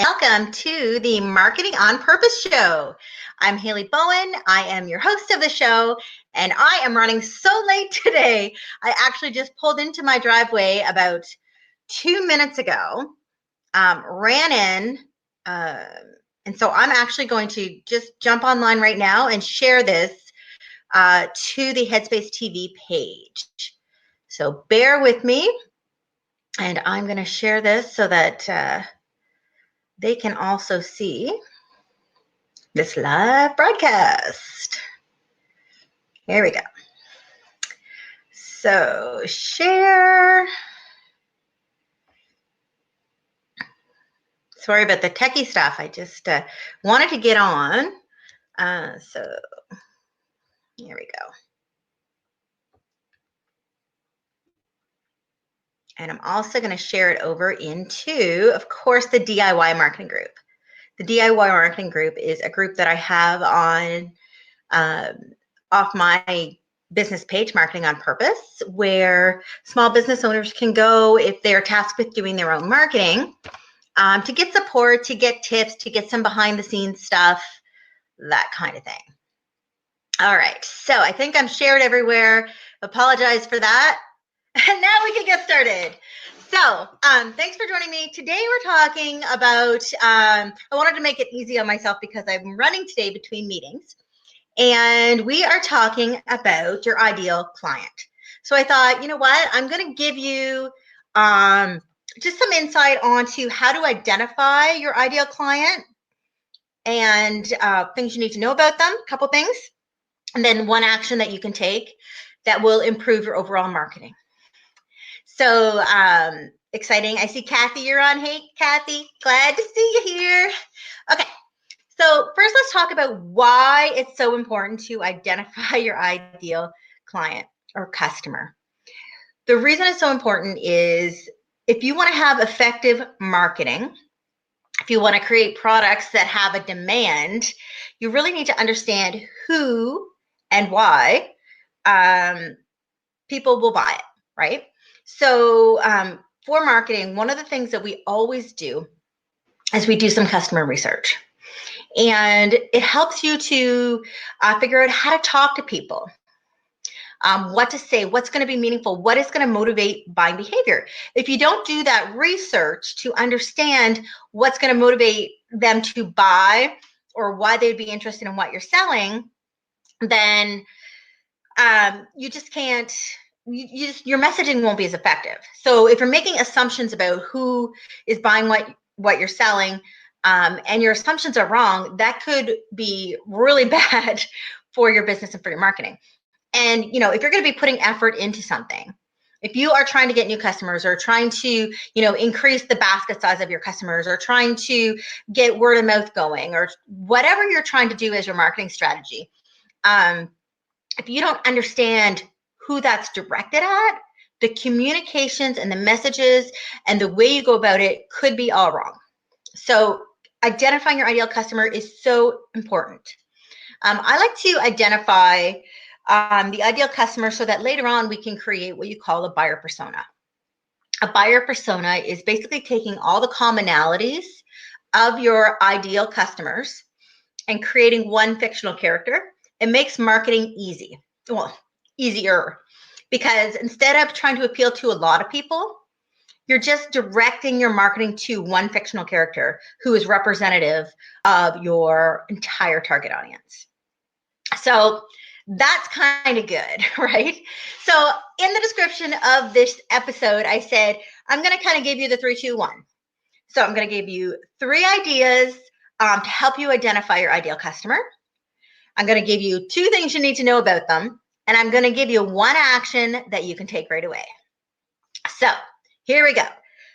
welcome to the Marketing on Purpose show. I'm Haley Bowen. I am your host of the show, and I am running so late today. I actually just pulled into my driveway about 2 minutes ago, ran in, and so I'm actually going to just jump online right now and share this to the Headspace TV page. So bear with me, and I'm going to share this so that they can also see this live broadcast. Here we go. So share. Sorry about the techie stuff. I just wanted to get on. So here we go. And I'm also going to share it over into, of course, the DIY marketing group. The DIY marketing group is a group that I have on off my business page, Marketing on Purpose, where small business owners can go if they're tasked with doing their own marketing to get support, to get tips, to get some behind the scenes stuff, that kind of thing. All right, so I think I'm shared everywhere. Apologize for that. And now we can get started. So thanks for joining me. Today we're talking about, I wanted to make it easy on myself because I'm running today between meetings. And we are talking about your ideal client. So I thought, you know what, I'm going to give you just some insight onto how to identify your ideal client and things you need to know about them, a couple things, and then one action that you can take that will improve your overall marketing. So exciting. I see Kathy, you're on. Hey, Kathy, glad to see you here. Okay. So first, let's talk about why it's so important to identify your ideal client or customer. The reason it's so important is if you want to have effective marketing, if you want to create products that have a demand, you really need to understand who and why people will buy it, right? So for marketing, one of the things that we always do is we do some customer research. And it helps you to figure out how to talk to people, what to say, what's going to be meaningful, what is going to motivate buying behavior. If you don't do that research to understand what's going to motivate them to buy or why they'd be interested in what you're selling, then you just can't, your messaging won't be as effective. So if you're making assumptions about who is buying what you're selling, and your assumptions are wrong, that could be really bad for your business and for your marketing. And, you know, if you're going to be putting effort into something, if you are trying to get new customers or trying to, you know, increase the basket size of your customers or trying to get word of mouth going or whatever you're trying to do as your marketing strategy, if you don't understand who that's directed at, the communications and the messages and the way you go about it could be all wrong. So identifying your ideal customer is so important. I like to identify the ideal customer so that later on we can create what you call a buyer persona. A buyer persona is basically taking all the commonalities of your ideal customers and creating one fictional character. It makes marketing easy. Well, easier, because instead of trying to appeal to a lot of people, you're just directing your marketing to one fictional character who is representative of your entire target audience. So that's kind of good, right? So in the description of this episode, I said, I'm going to kind of give you the 3, 2, 1. So I'm going to give you 3 ideas to help you identify your ideal customer. I'm going to give you 2 things you need to know about them. And I'm going to give you 1 action that you can take right away. So here we go.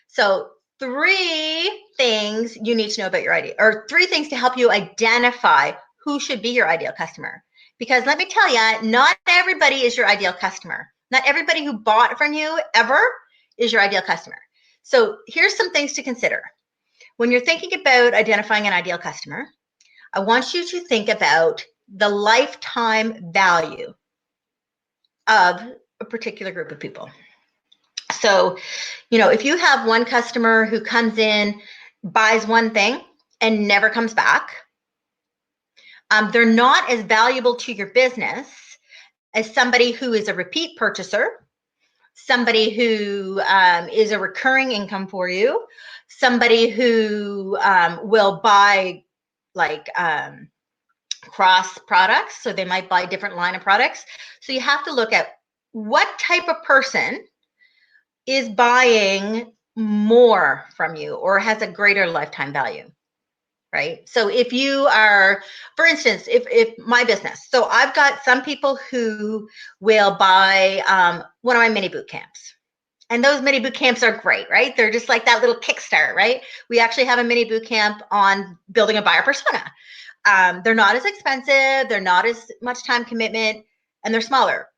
So 3 things you need to know about your ideal, or 3 things to help you identify who should be your ideal customer. Because let me tell you, not everybody is your ideal customer. Not everybody who bought from you ever is your ideal customer. So here's some things to consider. When you're thinking about identifying an ideal customer, I want you to think about the lifetime value of a particular group of people. So, you know, if you have one customer who comes in buys one thing and never comes back. They're not as valuable to your business as somebody who is a repeat purchaser, somebody who is a recurring income for you, somebody who will buy like cross products. So they might buy a different line of products. So you have to look at what type of person is buying more from you or has a greater lifetime value, right? So if you are, for instance, if my business, so I've got some people who will buy one of my mini boot camps. And those mini boot camps are great, right? They're just like that little kickstart, right? We actually have a mini boot camp on building a buyer persona. They're not as expensive, they're not as much time commitment, and they're smaller.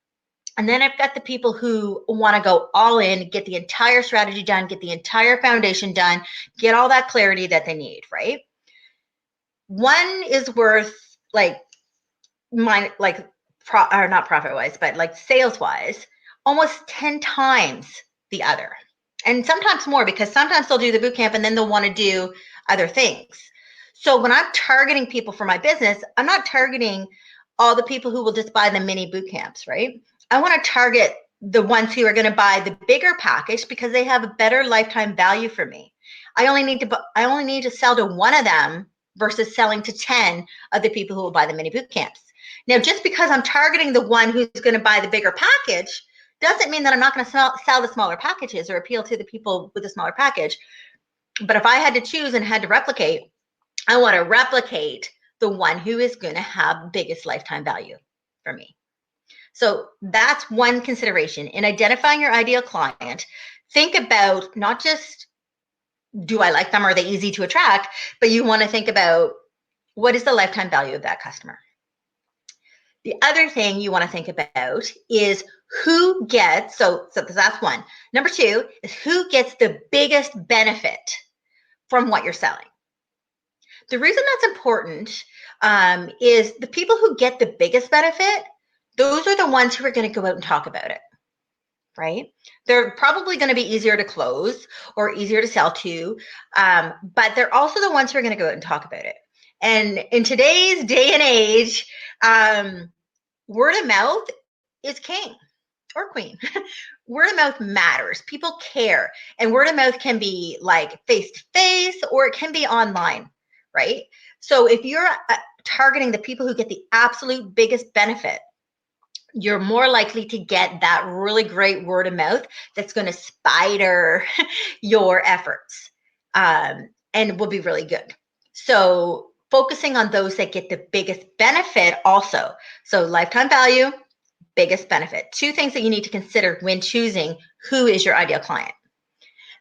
And then I've got the people who want to go all in, get the entire strategy done, get the entire foundation done, get all that clarity that they need, right? One is worth like or not profit wise, but like sales wise, almost 10 times the other. And sometimes more, because sometimes they'll do the boot camp and then they'll want to do other things. So when I'm targeting people for my business, I'm not targeting all the people who will just buy the mini boot camps, right? I want to target the ones who are going to buy the bigger package because they have a better lifetime value for me. I only need to sell to one of them versus selling to 10 of the people who will buy the mini boot camps. Now, just because I'm targeting the one who's going to buy the bigger package doesn't mean that I'm not going to sell the smaller packages or appeal to the people with the smaller package. But if I had to choose and had to replicate, I want to replicate the one who is going to have biggest lifetime value for me. So that's one consideration. In identifying your ideal client, think about not just, do I like them? Are they easy to attract? But you want to think about, what is the lifetime value of that customer? The other thing you want to think about is who gets, so that's one. Number two is who gets the biggest benefit from what you're selling. The reason that's important is the people who get the biggest benefit, those are the ones who are going to go out and talk about it, right? They're probably going to be easier to close or easier to sell to, but they're also the ones who are going to go out and talk about it. And in today's day and age, word of mouth is king or queen. Word of mouth matters. People care. And word of mouth can be like face to face or it can be online, right? So if you're targeting the people who get the absolute biggest benefit, you're more likely to get that really great word of mouth that's going to spider your efforts and will be really good. So focusing on those that get the biggest benefit also. So lifetime value, biggest benefit. Two things that you need to consider when choosing who is your ideal client.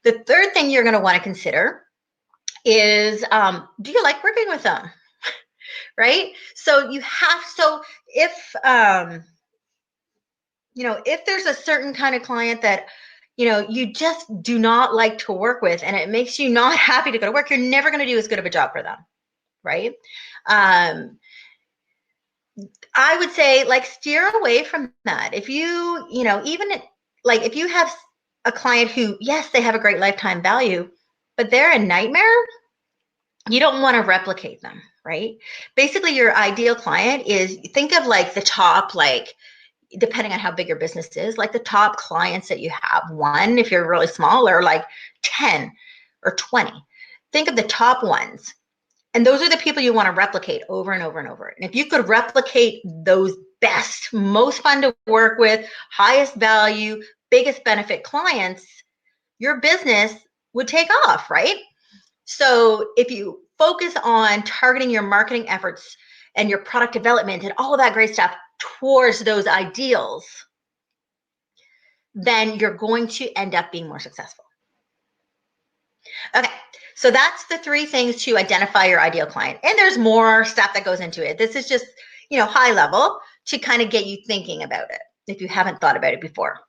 The third thing you're going to want to consider is, do you like working with them? Right? So you have, so if, if there's a certain kind of client that, you just do not like to work with and it makes you not happy to go to work, you're never going to do as good of a job for them, right? I would say like steer away from that. If you, even like if you have a client who, yes, they have a great lifetime value, but they're a nightmare, you don't want to replicate them, right? Basically, your ideal client is, think of like the top, like, depending on how big your business is, like the top clients that you have, one, if you're really small, or like 10 or 20. Think of the top ones. And those are the people you want to replicate over and over and over. And if you could replicate those best, most fun to work with, highest value, biggest benefit clients, your business would take off, right? So if you focus on targeting your marketing efforts and your product development and all of that great stuff towards those ideals, then you're going to end up being more successful. Okay, so that's the three things to identify your ideal client. And there's more stuff that goes into it. This is just, high level to kind of get you thinking about it if you haven't thought about it before.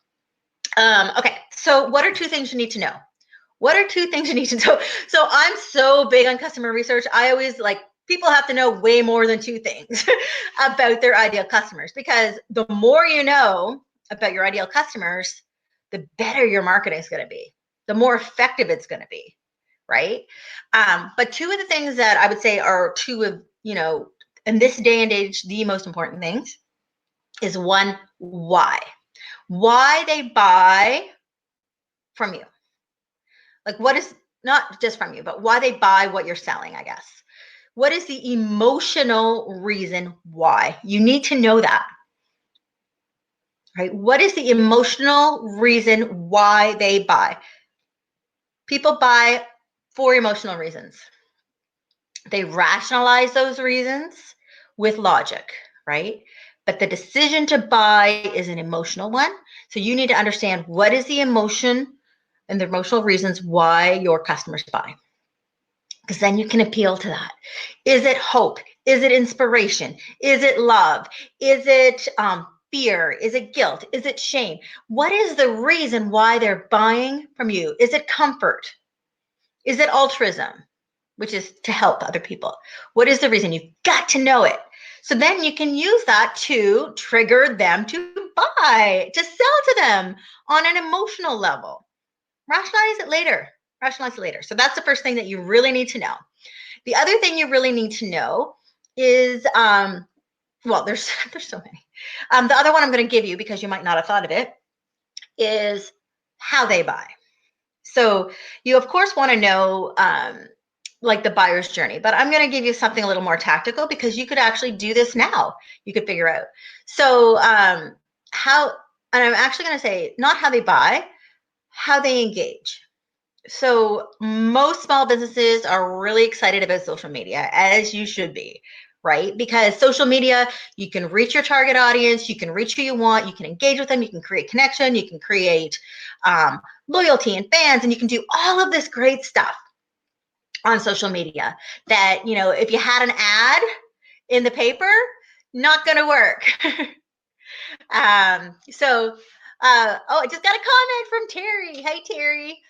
Okay, so what are two things you need to know? What are two things you need to know? So I'm so big on customer research. I always like, people have to know way more than two things about their ideal customers, because the more you know about your ideal customers, the better your marketing is going to be, the more effective it's going to be, right? But two of the things that I would say are two of, in this day and age, the most important things is one, why. Why they buy from you. Like, what is, not just from you, but why they buy what you're selling, I guess. What is the emotional reason why? You need to know that. Right? What is the emotional reason why they buy? People buy for emotional reasons. They rationalize those reasons with logic, right? But the decision to buy is an emotional one. So you need to understand what is the emotion and the emotional reasons why your customers buy. Because then you can appeal to that. Is it hope? Is it inspiration? Is it love? Is it fear? Is it guilt? Is it shame? What is the reason why they're buying from you? Is it comfort? Is it altruism, which is to help other people? What is the reason? You've got to know it. So then you can use that to trigger them to buy, to sell to them on an emotional level. Rationalize it later. Rationalize it later. So that's the first thing that you really need to know. The other thing you really need to know is, well, there's so many. The other one I'm going to give you, because you might not have thought of it, is how they buy. So you, of course, want to know like the buyer's journey, but I'm going to give you something a little more tactical, because you could actually do this now. You could figure out. So how, and I'm actually going to say not how they buy, how they engage. So most small businesses are really excited about social media, as you should be, right? Because social media, you can reach your target audience, you can reach who you want, you can engage with them, you can create connection, you can create loyalty and fans, and you can do all of this great stuff on social media that, if you had an ad in the paper, not going to work. Oh, I just got a comment from Terry. Hey, Terry.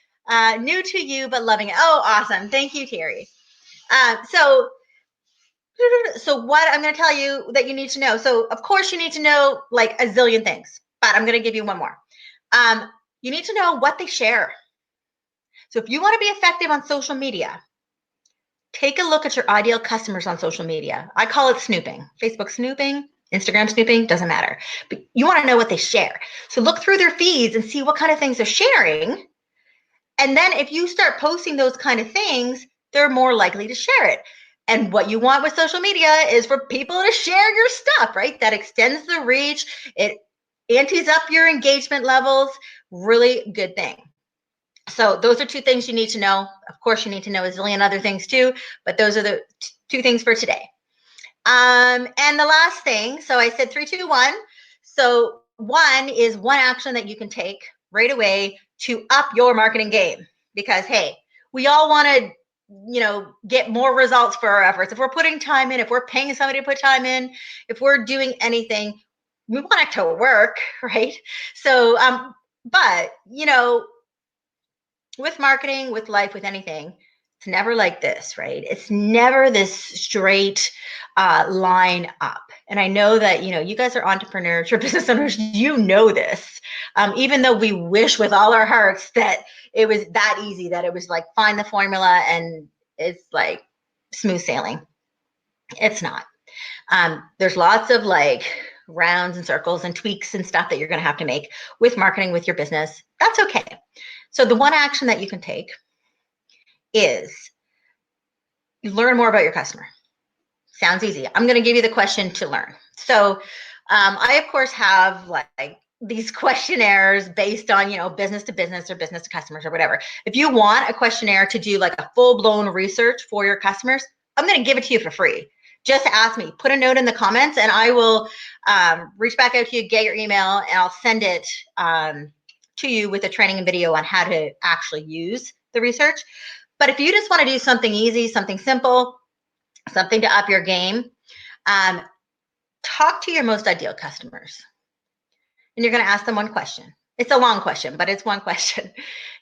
New to you, but loving it. Oh, awesome. Thank you, Terry. So what I'm going to tell you that you need to know. So, of course, you need to know like a zillion things, but I'm going to give you one more. You need to know what they share. So if you want to be effective on social media, take a look at your ideal customers on social media. I call it snooping. Facebook snooping, Instagram snooping, doesn't matter. But you want to know what they share. So look through their feeds and see what kind of things they're sharing. And then if you start posting those kind of things, they're more likely to share it. And what you want with social media is for people to share your stuff, right? That extends the reach. It antes up your engagement levels. Really good thing. So those are two things you need to know. Of course, you need to know a zillion other things too, but those are the two things for today. And the last thing, so I said 3, 2, 1. So one is one action that you can take right away to up your marketing game, because hey, we all want to, get more results for our efforts. If we're putting time in, if we're paying somebody to put time in, if we're doing anything, we want it to work, right? So, but with marketing, with life, with anything, it's never like this, right? It's never this straight line up. And I know that, you guys are entrepreneurs, you're business owners, you know this. Even though we wish with all our hearts that it was that easy, that it was like find the formula and it's like smooth sailing. It's not. There's lots of like rounds and circles and tweaks and stuff that you're going to have to make with marketing, with your business. That's okay. So the one action that you can take is learn more about your customer. Sounds easy. I'm going to give you the question to learn. So I, of course, have like these questionnaires based on, business to business or business to customers or whatever. If you want a questionnaire to do like a full-blown research for your customers, I'm going to give it to you for free. Just ask me, put a note in the comments, and I will reach back out to you, get your email, and I'll send it to you with a training and video on how to actually use the research. But if you just want to do something easy, something simple, something to up your game, talk to your most ideal customers. And you're going to ask them one question. It's a long question, but it's one question.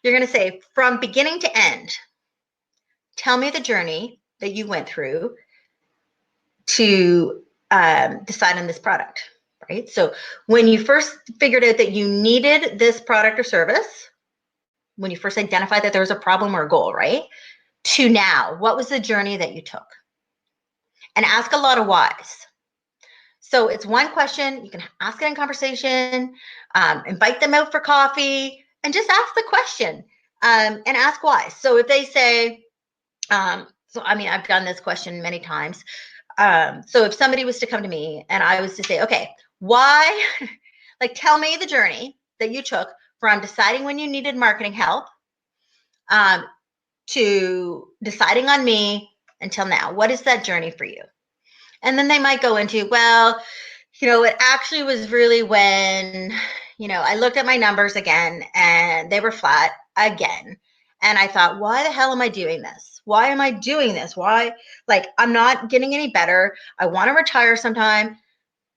You're going to say, from beginning to end, tell me the journey that you went through to decide on this product, right? So when you first figured out that you needed this product or service, when you first identified that there was a problem or a goal, right? to now? What was the journey that you took? And ask a lot of whys. So it's one question. You can ask it in conversation, invite them out for coffee, and just ask the question and ask why. So if they say, I've done this question many times. So if somebody was to come to me and I was to say, okay, why, like tell me the journey that you took from deciding when you needed marketing help to deciding on me until now. What is that journey for you? And then they might go into, well, it actually was really when, I looked at my numbers again and they were flat again. And I thought, why the hell am I doing this? Why am I doing this? Why? Like, I'm not getting any better. I want to retire sometime.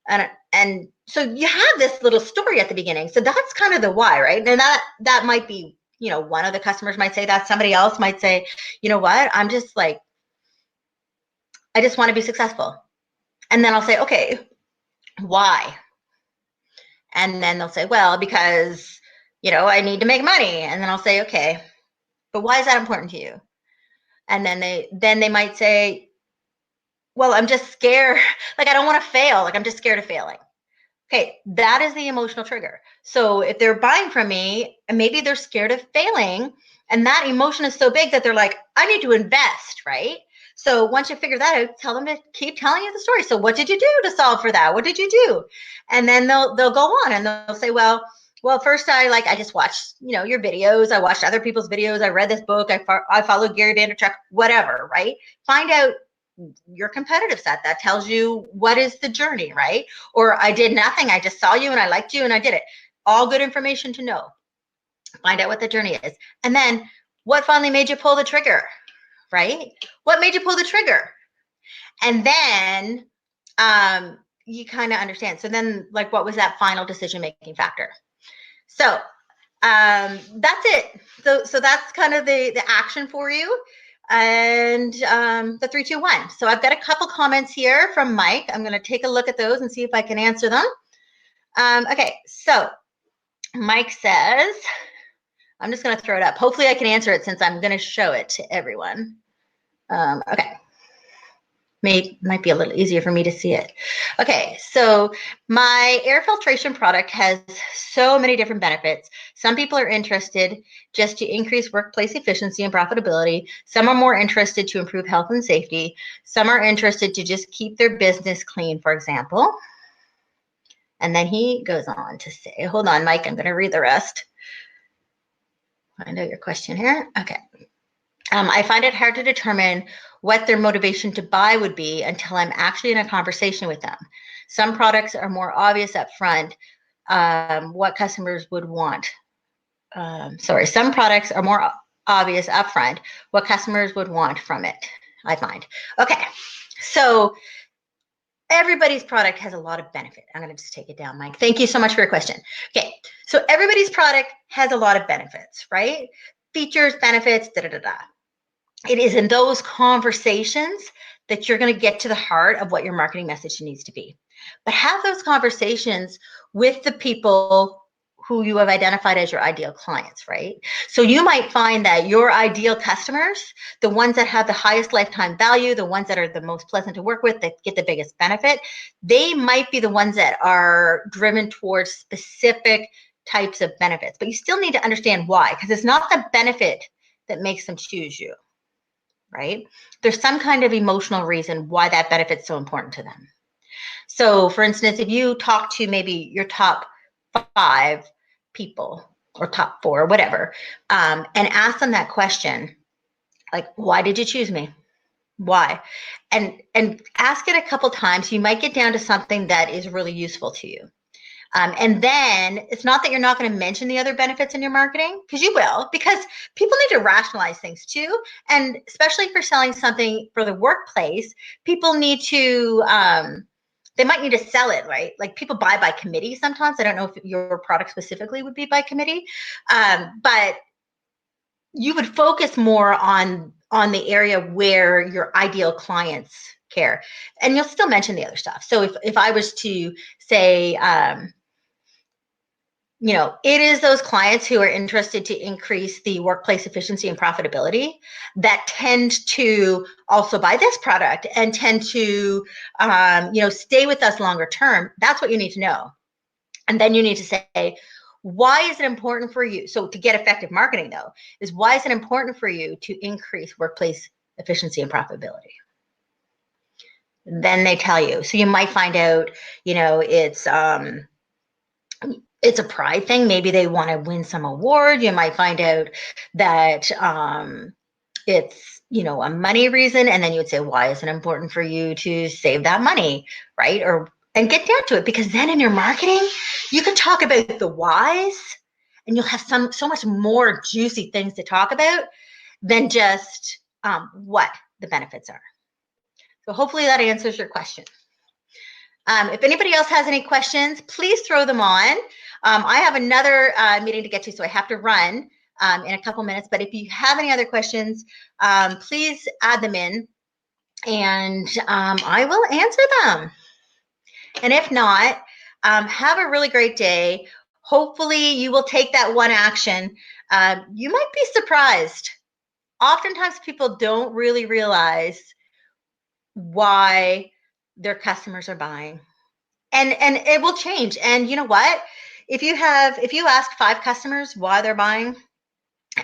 And so you have this little story at the beginning. So that's kind of the why, right? And that might be, one of the customers might say that. Somebody else might say, you know what? I'm just like, I just want to be successful. And then I'll say, okay, why? And then they'll say, well, because, I need to make money. And then I'll say, okay, but why is that important to you? And then they might say, well, I'm just scared. Like, I don't want to fail. Like, I'm just scared of failing. Okay, that is the emotional trigger. So if they're buying from me and maybe they're scared of failing, and that emotion is so big that they're like, I need to invest, right? So once you figure that out, tell them to keep telling you the story. So what did you do to solve for that? What did you do? And then they'll go on and they'll say, well, first I just watched, your videos. I watched other people's videos. I read this book. I followed Gary Vaynerchuk, whatever, right? Find out your competitive set that tells you what is the journey, right? Or I did nothing. I just saw you and I liked you and I did it. All good information to know. Find out what the journey is. And then what finally made you pull the trigger, right? What made you pull the trigger? And then you kind of understand. So then, like, what was that final decision-making factor? So that's it. So that's kind of the action for you. And the 3, 2, 1. So I've got a couple comments here from Mike. I'm going to take a look at those and see if I can answer them. Okay, so Mike says, I'm just going to throw it up. Hopefully I can answer it since I'm going to show it to everyone. Okay. Might be a little easier for me to see it. Okay, so my air filtration product has so many different benefits. Some people are interested just to increase workplace efficiency and profitability. Some are more interested to improve health and safety. Some are interested to just keep their business clean, for example. And then he goes on to say, hold on, Mike, I'm going to read the rest. I know your question here. Okay. I find it hard to determine what their motivation to buy would be until I'm actually in a conversation with them. Some products are more obvious up front, what customers would want. Some products are more obvious up front, what customers would want from it, I find. Okay, so everybody's product has a lot of benefit. I'm going to just take it down, Mike. Thank you so much for your question. Okay, so everybody's product has a lot of benefits, right? Features, benefits, da-da-da-da. It is in those conversations that you're going to get to the heart of what your marketing message needs to be. But have those conversations with the people who you have identified as your ideal clients, right? So you might find that your ideal customers, the ones that have the highest lifetime value, the ones that are the most pleasant to work with, that get the biggest benefit, they might be the ones that are driven towards specific types of benefits. But you still need to understand why, because it's not the benefit that makes them choose you. Right? There's some kind of emotional reason why that benefit's so important to them. So for instance, if you talk to maybe your top 5 people or top 4, whatever, and ask them that question, like, why did you choose me? Why? And ask it a couple times. You might get down to something that is really useful to you. And then it's not that you're not going to mention the other benefits in your marketing, because you will, because people need to rationalize things too. And especially if you're selling something for the workplace, people need to, they might need to sell it, right? Like people buy by committee sometimes. I don't know if your product specifically would be by committee, but you would focus more on the area where your ideal clients care. And you'll still mention the other stuff. So if I was to say, it is those clients who are interested to increase the workplace efficiency and profitability that tend to also buy this product and tend to, stay with us longer term. That's what you need to know. And then you need to say, why is it important for you? So to get effective marketing, though, is why is it important for you to increase workplace efficiency and profitability? Then they tell you. So you might find out, it's a pride thing. Maybe they want to win some award. You might find out that it's a money reason, and then you would say, why is it important for you to save that money, right? And get down to it, because then in your marketing you can talk about the whys, and you'll have so much more juicy things to talk about than just what the benefits are. So hopefully that answers your question. If anybody else has any questions, please throw them on. I have another meeting to get to, so I have to run in a couple minutes. But if you have any other questions, please add them in, and I will answer them. And if not, have a really great day. Hopefully you will take that one action. You might be surprised. Oftentimes people don't really realize why their customers are buying. And it will change. And you know what? If you ask 5 customers why they're buying,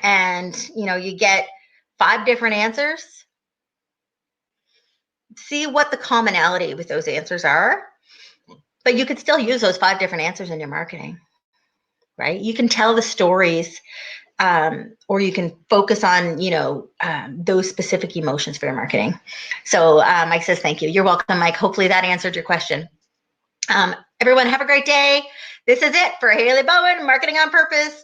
and you get 5 different answers, see what the commonality with those answers are. But you could still use those 5 different answers in your marketing, right? You can tell the stories, or you can focus on those specific emotions for your marketing. So Mike says thank you. You're welcome, Mike. Hopefully that answered your question. Everyone have a great day. This is it for Haley Bowen, Marketing on Purpose.